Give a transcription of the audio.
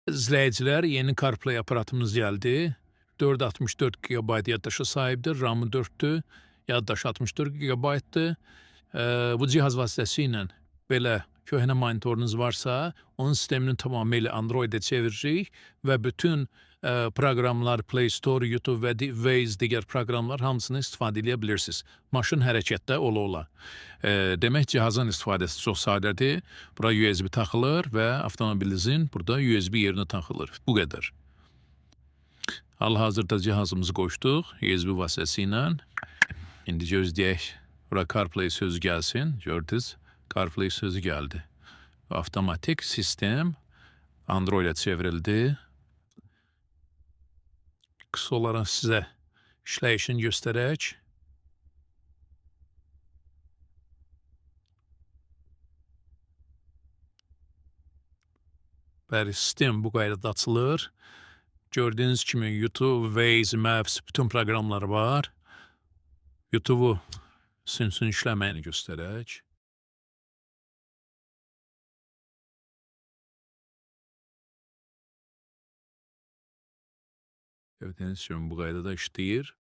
İzləyicilər, yeni CarPlay aparatımız gəldi. 464 GB yaddaşa sahibdir, RAM-ı 4-dür, yaddaşı 64 GB-dır. Bu cihaz vasitəsilə belə köhnə monitorunuz varsa, onun sistemini tamamilə Android-ə çeviririk və bütün proqramlar, Play Store, YouTube və Waze digər proqramlar hamısını istifadə edə bilirsiniz. Maşın hərəkətdə ola-ola. Demək, cihazın istifadəsi çox sadədir. Bura USB taxılır və avtomobilinizin burada USB yerinə taxılır. Bu qədər. Hal-hazırda cihazımızı qoşduq USB vasitəsilə. İndi gözləyək. Bura CarPlay sözü gəlsin. Gördünüz, CarPlay sözü gəldi. Avtomatik sistem Android-ə çevrildi. Qısa olaraq sizə işləyişini göstərək. Bəli, sistem bu qaydada açılır. Gördüyünüz kimi YouTube, Waze, Maps bütün proqramlar var. YouTube-u sümsün işləməyini göstərək. Gördüyünüz kimi bu qaydada işləyir.